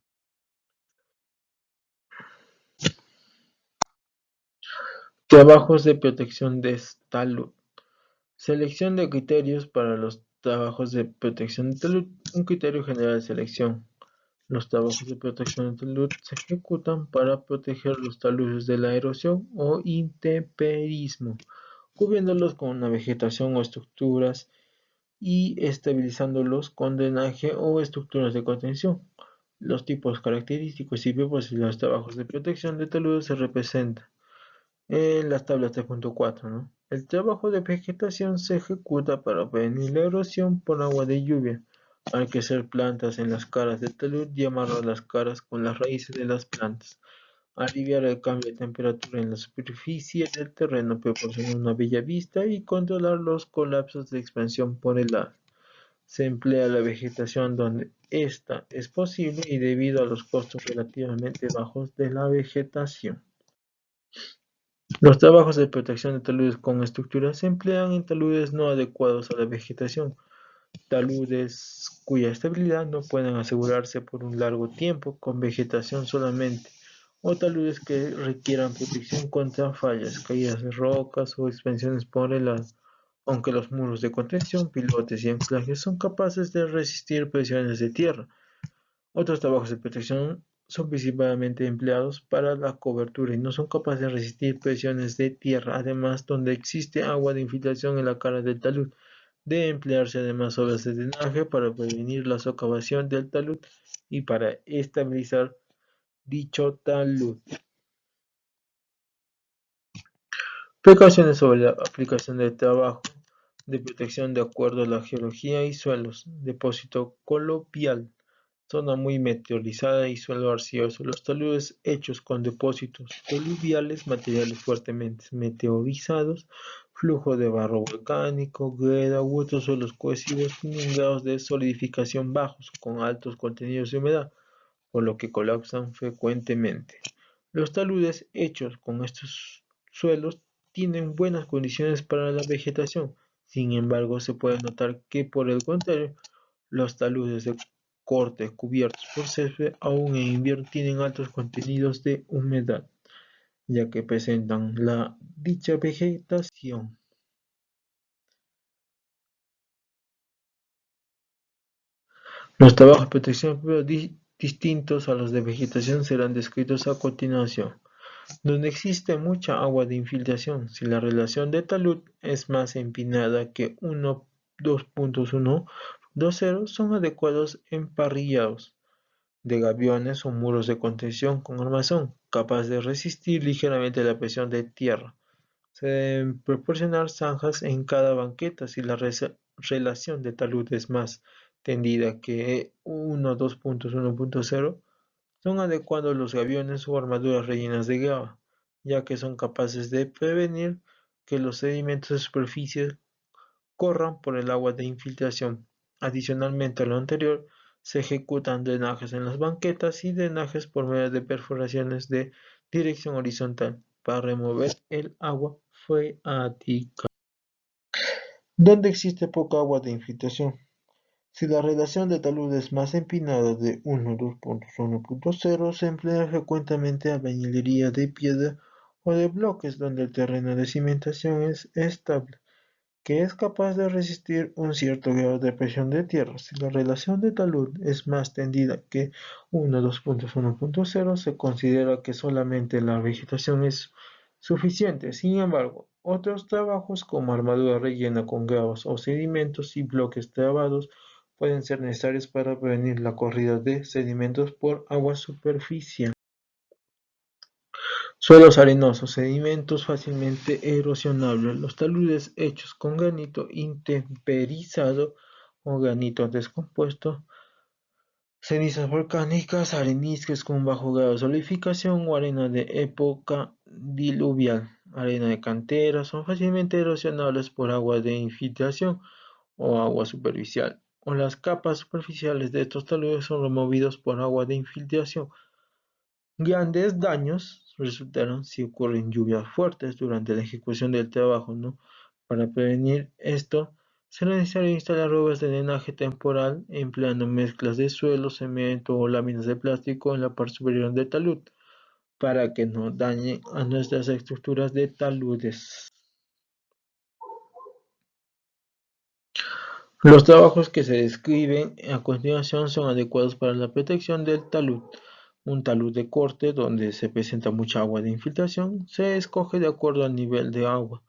Trabajos de protección de talud. Selección de criterios para los trabajos de protección de talud. Un criterio general de selección. Los trabajos de protección de talud se ejecutan para proteger los taludes de la erosión o intemperismo, cubriéndolos con una vegetación o estructuras y estabilizándolos con drenaje o estructuras de contención. Los tipos característicos y propósitos de los trabajos de protección de taludes se representan en las tablas 3.4, ¿no? El trabajo de vegetación se ejecuta para prevenir la erosión por agua de lluvia. Hay que hacer plantas en las caras del talud y amarrar las caras con las raíces de las plantas. Aliviar el cambio de temperatura en la superficie del terreno, proporcionar una bella vista y controlar los colapsos de expansión por el ar. Se emplea la vegetación donde esta es posible y debido a los costos relativamente bajos de la vegetación. Los trabajos de protección de taludes con estructuras se emplean en taludes no adecuados a la vegetación, taludes cuya estabilidad no pueden asegurarse por un largo tiempo con vegetación solamente, o taludes que requieran protección contra fallas, caídas de rocas o expansiones por helado. Aunque los muros de contención, pilotes y anclajes son capaces de resistir presiones de tierra, otros trabajos de protección son principalmente empleados para la cobertura y no son capaces de resistir presiones de tierra. Además, donde existe agua de infiltración en la cara del talud, debe emplearse además obras de drenaje para prevenir la socavación del talud y para estabilizar dicho talud. Precauciones sobre la aplicación del trabajo de protección de acuerdo a la geología y suelos. Depósito coluvial, zona muy meteorizada y suelo arcilloso. Los taludes hechos con depósitos coluviales, materiales fuertemente meteorizados, flujo de barro volcánico, greda u otros suelos cohesivos tienen grados de solidificación bajos con altos contenidos de humedad, por lo que colapsan frecuentemente. Los taludes hechos con estos suelos tienen buenas condiciones para la vegetación. Sin embargo, se puede notar que, por el contrario, los taludes de corte cubiertos por césped aún en invierno tienen altos contenidos de humedad, ya que presentan la dicha vegetación. Los trabajos de protección distintos a los de vegetación serán descritos a continuación. Donde existe mucha agua de infiltración, si la relación de talud es más empinada que 2.120, son adecuados emparrillados de gaviones o muros de contención con armazón, capaz de resistir ligeramente la presión de tierra. Se deben proporcionar zanjas en cada banqueta si la relación de talud es más tendida que 2.1.0. Son adecuados los gaviones o armaduras rellenas de grava, ya que son capaces de prevenir que los sedimentos de superficie corran por el agua de infiltración. Adicionalmente a lo anterior, se ejecutan drenajes en las banquetas y drenajes por medio de perforaciones de dirección horizontal para remover el agua freática. Donde existe poca agua de infiltración. Si la relación de talud es más empinada de 1.2.1.0, se emplea frecuentemente albañilería de piedra o de bloques donde el terreno de cimentación es estable, que es capaz de resistir un cierto grado de presión de tierra. Si la relación de talud es más tendida que 1.2.1.0, se considera que solamente la vegetación es suficiente. Sin embargo, otros trabajos como armadura rellena con gravas o sedimentos y bloques trabados pueden ser necesarios para prevenir la corrida de sedimentos por agua superficial. Suelos arenosos, sedimentos fácilmente erosionables. Los taludes hechos con granito intemperizado o granito descompuesto, cenizas volcánicas, areniscas con bajo grado de solidificación o arena de época diluvial, arena de cantera, son fácilmente erosionables por agua de infiltración o agua superficial, o las capas superficiales de estos taludes son removidos por agua de infiltración. Grandes daños resultaron si ocurren lluvias fuertes durante la ejecución del trabajo, ¿no? Para prevenir esto, será necesario instalar obras de drenaje temporal empleando mezclas de suelo, cemento o láminas de plástico en la parte superior del talud para que no dañe a nuestras estructuras de taludes. Los trabajos que se describen a continuación son adecuados para la protección del talud. Un talud de corte donde se presenta mucha agua de infiltración se escoge de acuerdo al nivel de agua.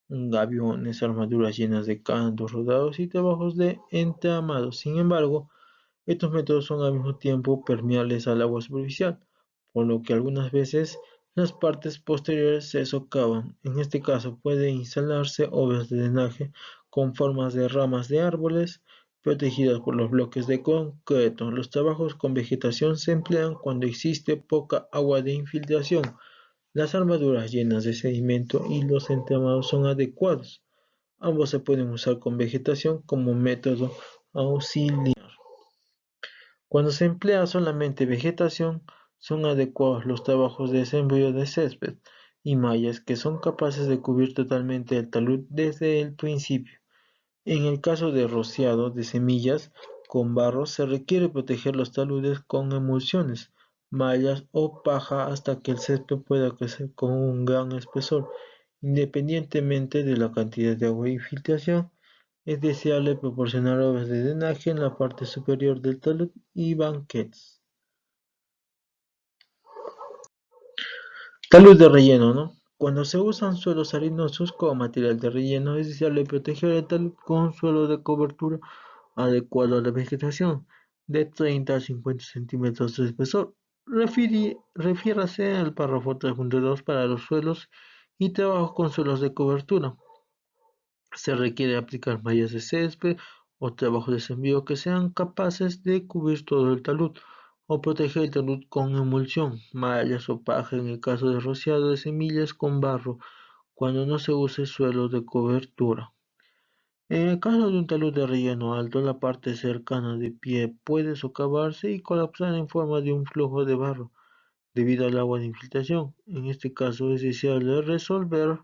Gaviones, armaduras llenas de cantos rodados y trabajos de entramado. Sin embargo, estos métodos son al mismo tiempo permeables al agua superficial, por lo que algunas veces las partes posteriores se socavan. En este caso puede instalarse obras de drenaje con formas de ramas de árboles protegidas por los bloques de concreto. Los trabajos con vegetación se emplean cuando existe poca agua de infiltración. Las armaduras llenas de sedimento y los entramados son adecuados. Ambos se pueden usar con vegetación como método auxiliar. Cuando se emplea solamente vegetación, son adecuados los trabajos de sembrado de césped y mallas que son capaces de cubrir totalmente el talud desde el principio. En el caso de rociado de semillas con barro, se requiere proteger los taludes con emulsiones, mallas o paja hasta que el césped pueda crecer con un gran espesor. Independientemente de la cantidad de agua y filtración, es deseable proporcionar obras de drenaje en la parte superior del talud y banquetes. Talud de relleno, ¿no? Cuando se usan suelos arenosos como material de relleno, es deseable proteger el talud con un suelo de cobertura adecuado a la vegetación, de 30 a 50 centímetros de espesor. Refiérase al párrafo 3.2 para los suelos y trabajos con suelos de cobertura. Se requiere aplicar mallas de césped o trabajos de sembrío que sean capaces de cubrir todo el talud o proteger el talud con emulsión, mallas o paja en el caso de rociado de semillas con barro, cuando no se use suelo de cobertura. En el caso de un talud de relleno alto, la parte cercana de pie puede socavarse y colapsar en forma de un flujo de barro debido al agua de infiltración. En este caso es deseable resolver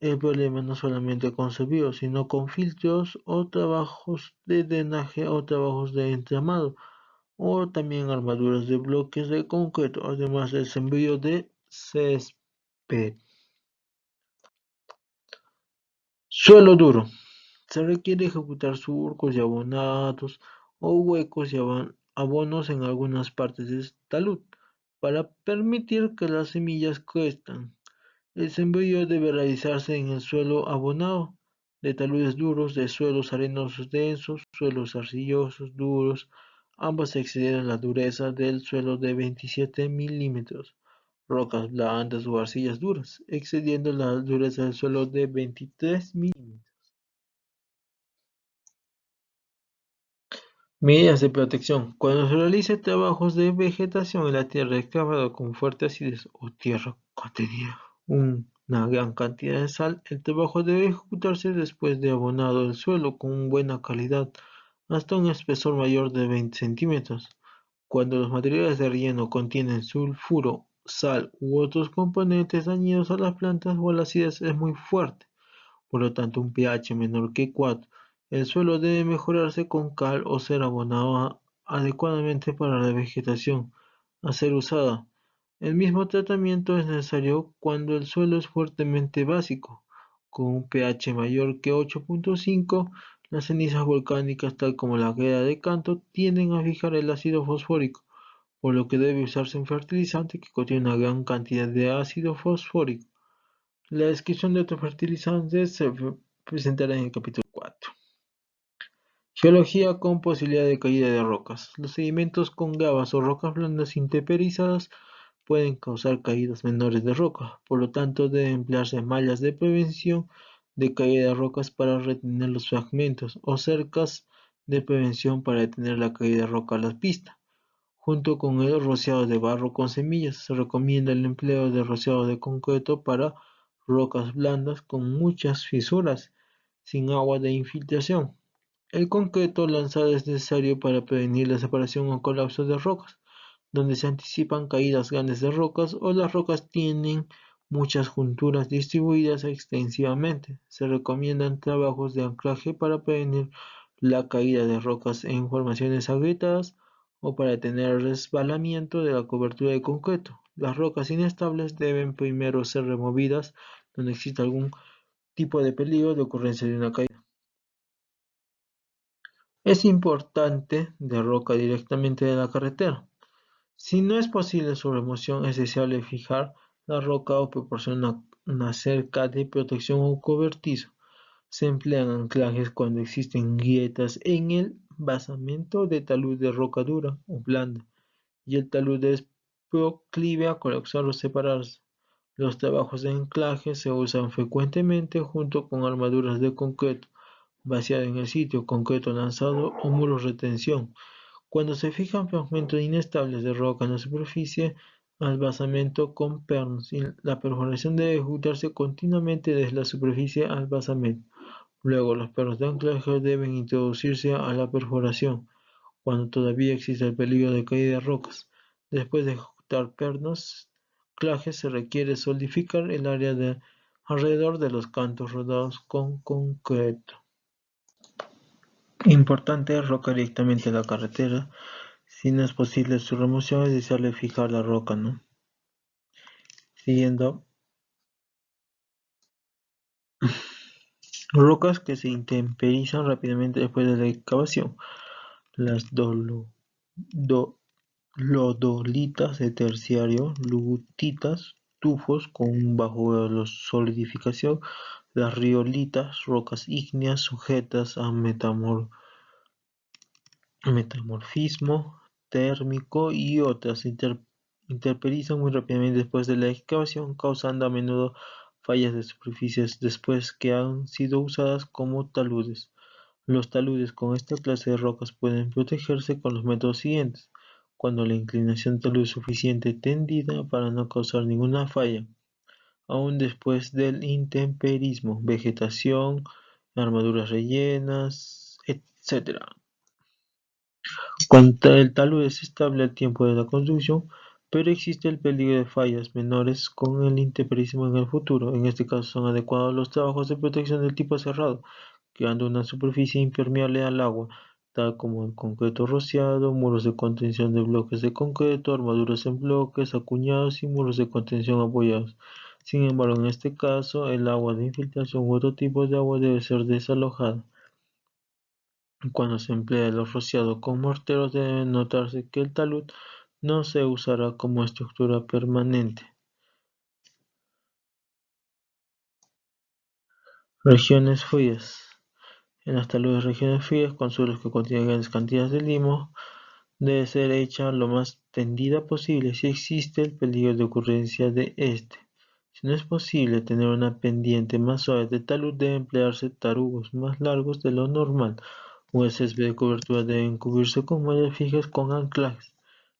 el problema no solamente con cepillos, sino con filtros o trabajos de drenaje o trabajos de entramado, o también armaduras de bloques de concreto, además del sembrado de césped. Suelo duro. Se requiere ejecutar surcos y abonados o huecos y abonos en algunas partes del talud para permitir que las semillas crezcan. El sembrado debe realizarse en el suelo abonado, de taludes duros, de suelos arenosos densos, suelos arcillosos duros. Ambos exceden la dureza del suelo de 27 milímetros. Rocas blandas o arcillas duras, excediendo la dureza del suelo de 23 milímetros. Medidas de protección. Cuando se realice trabajos de vegetación en la tierra excavada con fuerte acidez o tierra contenida una gran cantidad de sal, el trabajo debe ejecutarse después de abonado el suelo con buena calidad hasta un espesor mayor de 20 centímetros. Cuando los materiales de relleno contienen sulfuro, sal u otros componentes dañinos a las plantas o la acidez es muy fuerte, por lo tanto un pH menor que 4. El suelo debe mejorarse con cal o ser abonado adecuadamente para la vegetación a ser usada. El mismo tratamiento es necesario cuando el suelo es fuertemente básico, con un pH mayor que 8.5. Las cenizas volcánicas, tal como la greda de canto, tienden a fijar el ácido fosfórico, por lo que debe usarse un fertilizante que contiene una gran cantidad de ácido fosfórico. La descripción de otros fertilizantes se presentará en el capítulo 4. Geología con posibilidad de caída de rocas. Los sedimentos con gravas o rocas blandas intemperizadas pueden causar caídas menores de roca, por lo tanto deben emplearse mallas de prevención de caída de rocas para retener los fragmentos o cercas de prevención para detener la caída de roca a la pista. Junto con el rociado de barro con semillas, se recomienda el empleo de rociado de concreto para rocas blandas con muchas fisuras, sin agua de infiltración. El concreto lanzado es necesario para prevenir la separación o colapso de rocas, donde se anticipan caídas grandes de rocas o las rocas tienen muchas junturas distribuidas extensivamente. Se recomiendan trabajos de anclaje para prevenir la caída de rocas en formaciones agrietadas o para detener el resbalamiento de la cobertura de concreto. Las rocas inestables deben primero ser removidas donde exista algún tipo de peligro de ocurrencia de una caída. Es importante de roca directamente de la carretera. Si no es posible su remoción, es deseable fijar la roca o proporcionar una cerca de protección o cobertizo. Se emplean anclajes cuando existen grietas en el basamento de talud de roca dura o blanda y el talud es proclive a colapsar o separarse. Los trabajos de anclaje se usan frecuentemente junto con armaduras de concreto vaciado en el sitio, concreto lanzado o muros de retención. Cuando se fijan fragmentos inestables de roca en la superficie al basamento con pernos, la perforación debe ejecutarse continuamente desde la superficie al basamento. Luego, los pernos de anclaje deben introducirse a la perforación cuando todavía existe el peligro de caída de rocas. Después de ejecutar pernos, anclaje se requiere solidificar el área de alrededor de los cantos rodados con concreto. Importante roca directamente a la carretera. Si no es posible su remoción, es deseable fijar la roca, ¿no? Siguiendo, rocas que se intemperizan rápidamente después de la excavación. Las lodolitas de terciario, lutitas, tufos con un bajo solidificación, las riolitas, rocas ígneas sujetas a metamorfismo térmico y otras se interperizan muy rápidamente después de la excavación, causando a menudo fallas de superficies después que han sido usadas como taludes. Los taludes con esta clase de rocas pueden protegerse con los métodos siguientes: cuando la inclinación del talud es suficiente tendida para no causar ninguna falla, aún después del intemperismo, vegetación, armaduras rellenas, etc. Cuando el talud es estable al tiempo de la construcción, pero existe el peligro de fallas menores con el intemperismo en el futuro. En este caso son adecuados los trabajos de protección del tipo cerrado, creando una superficie impermeable al agua, tal como el concreto rociado, muros de contención de bloques de concreto, armaduras en bloques, acuñados y muros de contención apoyados. Sin embargo, en este caso, el agua de infiltración u otro tipo de agua debe ser desalojada. Cuando se emplea el rociado con morteros, debe notarse que el talud no se usará como estructura permanente. Regiones frías. En las taludes regiones frías, con suelos que contienen grandes cantidades de limo, debe ser hecha lo más tendida posible si existe el peligro de ocurrencia de este. Si no es posible tener una pendiente más suave de talud, deben emplearse tarugos más largos de lo normal. Un césped de cobertura deben cubrirse con mallas fijas con anclajes.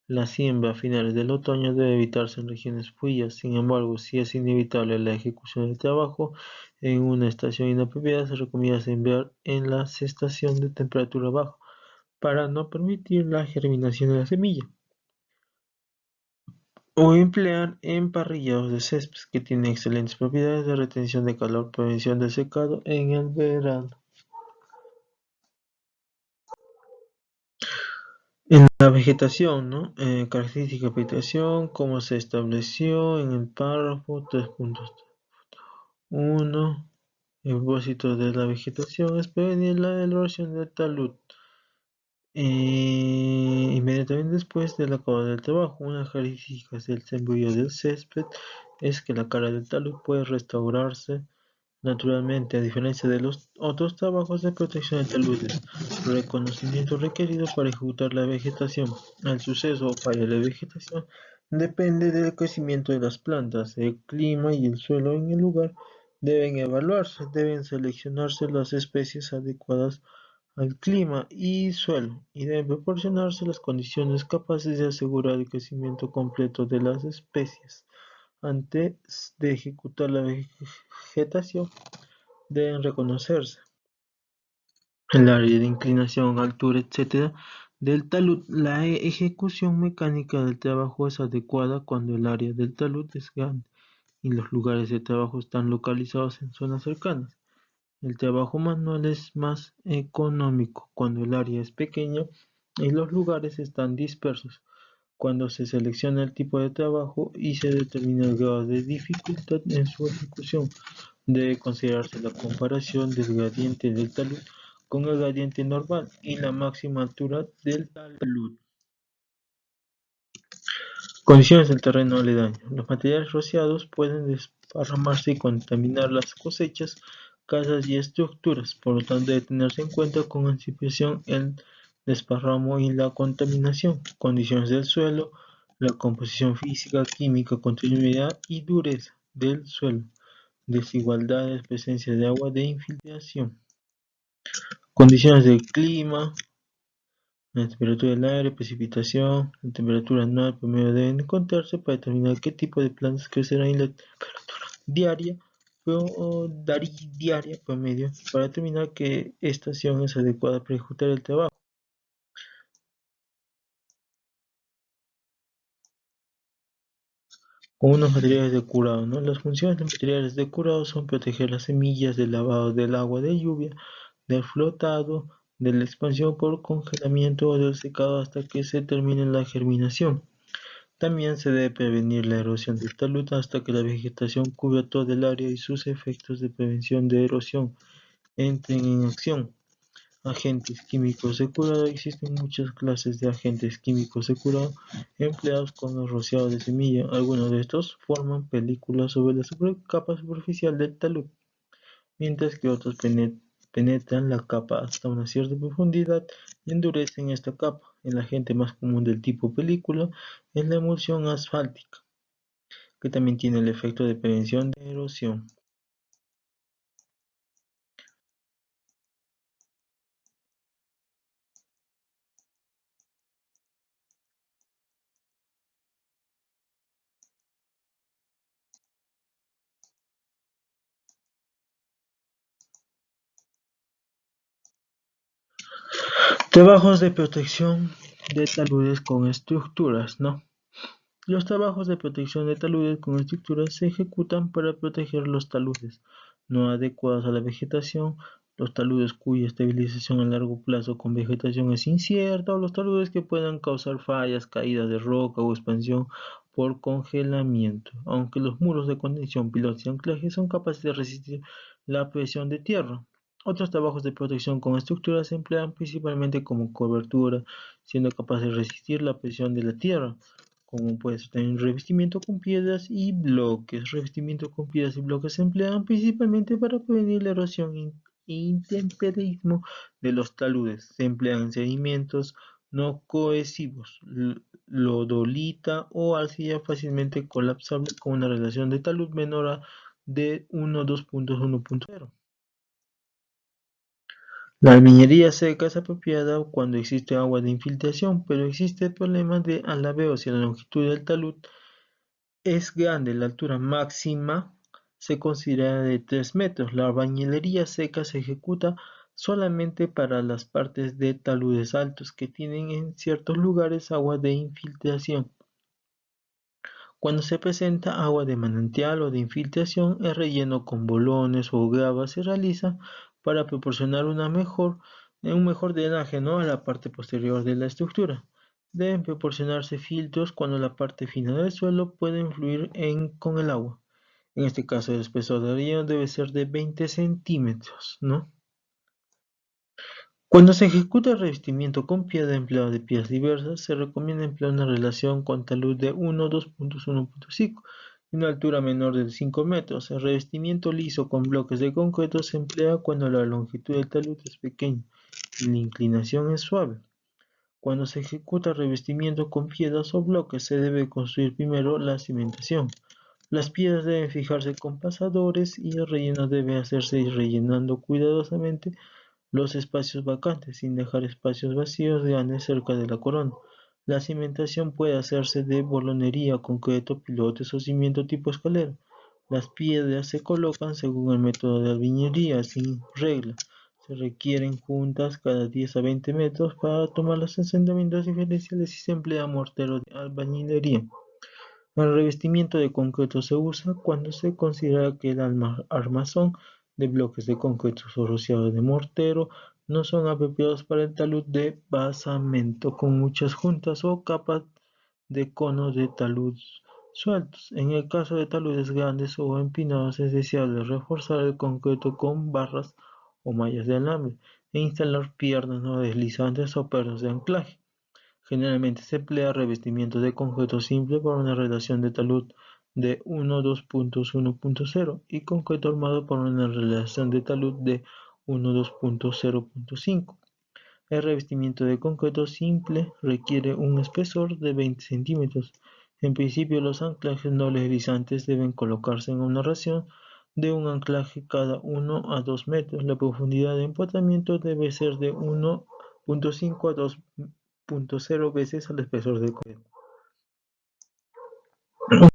La siembra a finales del otoño debe evitarse en regiones frías. Sin embargo, si es inevitable la ejecución del trabajo en una estación inapropiada, se recomienda sembrar en la estación de temperatura baja para no permitir la germinación de la semilla, o emplear emparrillados de césped que tienen excelentes propiedades de retención de calor, prevención del secado en el verano. En la vegetación, ¿no? Característica de vegetación, como se estableció en el párrafo 3.1. El propósito de la vegetación es prevenir la erosión del talud. Inmediatamente después del acabado del trabajo, una de las características del sembrado del césped es que la cara del talud puede restaurarse naturalmente, a diferencia de los otros trabajos de protección de taludes. Reconocimiento requerido para ejecutar la vegetación. El suceso o falla de la vegetación depende del crecimiento de las plantas, el clima y el suelo en el lugar. Deben evaluarse, deben seleccionarse las especies adecuadas al clima y suelo, y deben proporcionarse las condiciones capaces de asegurar el crecimiento completo de las especies. Antes de ejecutar la vegetación, deben reconocerse el área de inclinación, altura, etc. del talud. La ejecución mecánica del trabajo es adecuada cuando el área del talud es grande y los lugares de trabajo están localizados en zonas cercanas. El trabajo manual es más económico cuando el área es pequeña y los lugares están dispersos. Cuando se selecciona el tipo de trabajo y se determina el grado de dificultad en su ejecución, debe considerarse la comparación del gradiente del talud con el gradiente normal y la máxima altura del talud. Condiciones del terreno aledaño. Los materiales rociados pueden desparramarse y contaminar las cosechas, casas y estructuras. Por lo tanto, debe tenerse en cuenta con anticipación el desparramo y la contaminación. Condiciones del suelo. La composición física, química, continuidad y dureza del suelo. Desigualdades, presencia de agua de infiltración. Condiciones del clima. La temperatura del aire, precipitación, la temperatura anual promedio deben encontrarse para determinar qué tipo de plantas crecerán y la temperatura diaria diaria promedio para determinar qué estación es adecuada para ejecutar el trabajo. con unos materiales de curado, ¿no? Las funciones de materiales de curado son proteger las semillas del lavado del agua de lluvia, del flotado, de la expansión por congelamiento o del secado hasta que se termine la germinación. También se debe prevenir la erosión del talud hasta que la vegetación cubra todo el área y sus efectos de prevención de erosión entren en acción. Agentes químicos de curado. Existen muchas clases de agentes químicos de curado empleados con el rociado de semilla. Algunos de estos forman películas sobre la capa superficial del talud, mientras que otros penetran la capa hasta una cierta profundidad y endurecen esta capa. El agente más común del tipo película es la emulsión asfáltica, que también tiene el efecto de prevención de erosión. Trabajos de protección de taludes con estructuras, ¿no? Los trabajos de protección de taludes con estructuras se ejecutan para proteger los taludes no adecuados a la vegetación, los taludes cuya estabilización a largo plazo con vegetación es incierta, o los taludes que puedan causar fallas, caídas de roca o expansión por congelamiento. Aunque los muros de contención, pilotes y anclaje son capaces de resistir la presión de tierra. Otros trabajos de protección con estructuras se emplean principalmente como cobertura, siendo capaces de resistir la presión de la tierra, como puede ser también revestimiento con piedras y bloques. Revestimiento con piedras y bloques se emplean principalmente para prevenir la erosión e intemperismo de los taludes. Se emplean sedimentos no cohesivos, lodolita o arcilla fácilmente colapsable con una relación de talud menor a de 1,2.1.0. La minería seca es apropiada cuando existe agua de infiltración, pero existe el problema de alabeo si la longitud del talud es grande. La altura máxima se considera de 3 metros. La albañilería seca se ejecuta solamente para las partes de taludes altos que tienen en ciertos lugares agua de infiltración. Cuando se presenta agua de manantial o de infiltración, el relleno con bolones o grava se realiza para proporcionar un mejor drenaje, ¿no?, a la parte posterior de la estructura. Deben proporcionarse filtros cuando la parte fina del suelo puede influir con el agua. En este caso, el espesor del relleno debe ser de 20 centímetros, ¿no? Cuando se ejecuta el revestimiento con piedra empleado de piedras diversas, se recomienda emplear una relación con talud de 1,2.1.5 y una altura menor de 5 metros. El revestimiento liso con bloques de concreto se emplea cuando la longitud del talud es pequeña y la inclinación es suave. Cuando se ejecuta el revestimiento con piedras o bloques, se debe construir primero la cimentación. Las piedras deben fijarse con pasadores y el relleno debe hacerse rellenando cuidadosamente los espacios vacantes, sin dejar espacios vacíos grandes cerca de la corona. La cimentación puede hacerse de bolonería, concreto, pilotes o cimiento tipo escalera. Las piedras se colocan según el método de albañilería, sin regla. Se requieren juntas cada 10 a 20 metros para tomar los asentamientos diferenciales y se emplea mortero de albañilería. El revestimiento de concreto se usa cuando se considera que el armazón de bloques de concreto o rociado de mortero no son apropiados para el talud de basamento con muchas juntas o capas de conos de talud sueltos. En el caso de taludes grandes o empinados es deseable reforzar el concreto con barras o mallas de alambre e instalar piernas no deslizantes o pernos de anclaje. Generalmente se emplea revestimiento de concreto simple para una relación de talud de 1,2.1.0 y concreto armado para una relación de talud de 1,2.0.5. El revestimiento de concreto simple requiere un espesor de 20 centímetros. En principio, los anclajes no deslizantes deben colocarse en una ración de un anclaje cada 1 a 2 metros. La profundidad de empotamiento debe ser de 1,5 a 2,0 veces al espesor del concreto.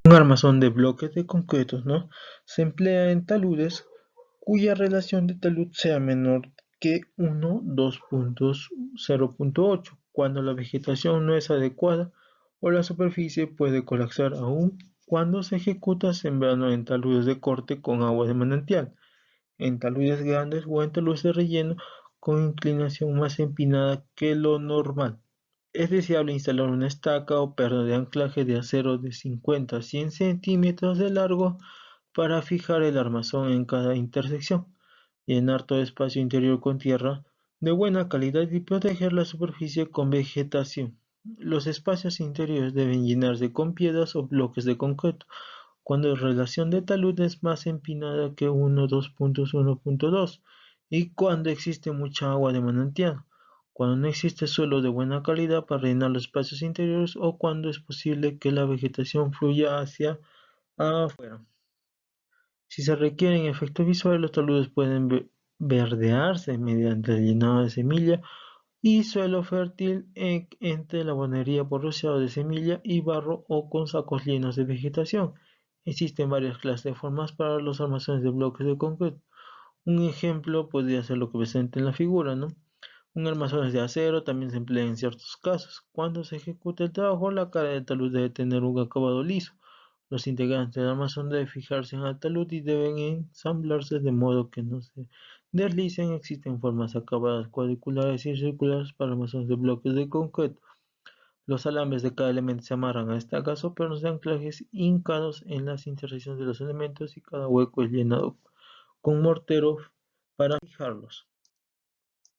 Un armazón de bloques de concreto, ¿no?, se emplea en taludes cuya relación de talud sea menor que 1,2.0.8, cuando la vegetación no es adecuada o la superficie puede colapsar aún Cuando se ejecuta sembrando en taludes de corte con agua de manantial, en taludes grandes o en taludes de relleno con inclinación más empinada que lo normal. Es deseable instalar una estaca o perno de anclaje de acero de 50 a 100 centímetros de largo para fijar el armazón en cada intersección, llenar todo espacio interior con tierra de buena calidad y proteger la superficie con vegetación. Los espacios interiores deben llenarse con piedras o bloques de concreto cuando la relación de talud es más empinada que 1,2.1.2 y cuando existe mucha agua de manantial, cuando no existe suelo de buena calidad para rellenar los espacios interiores o cuando es posible que la vegetación fluya hacia afuera. Si se requieren efectos visuales, los taludes pueden verdearse mediante el llenado de semilla y suelo fértil entre la bonería por rociado de semilla y barro o con sacos llenos de vegetación. Existen varias clases de formas para los almacenes de bloques de concreto. Un ejemplo podría ser lo que presenta en la figura, ¿no? Un almacén de acero también se emplea en ciertos casos. Cuando se ejecuta el trabajo, la cara del talud debe tener un acabado liso. Los integrantes del armazón deben fijarse en el talud y deben ensamblarse de modo que no se deslicen. Existen formas acabadas cuadriculares y circulares para armazones de bloques de concreto. Los alambres de cada elemento se amarran a estacas o pernos de anclajes hincados en las intersecciones de los elementos y cada hueco es llenado con mortero para fijarlos.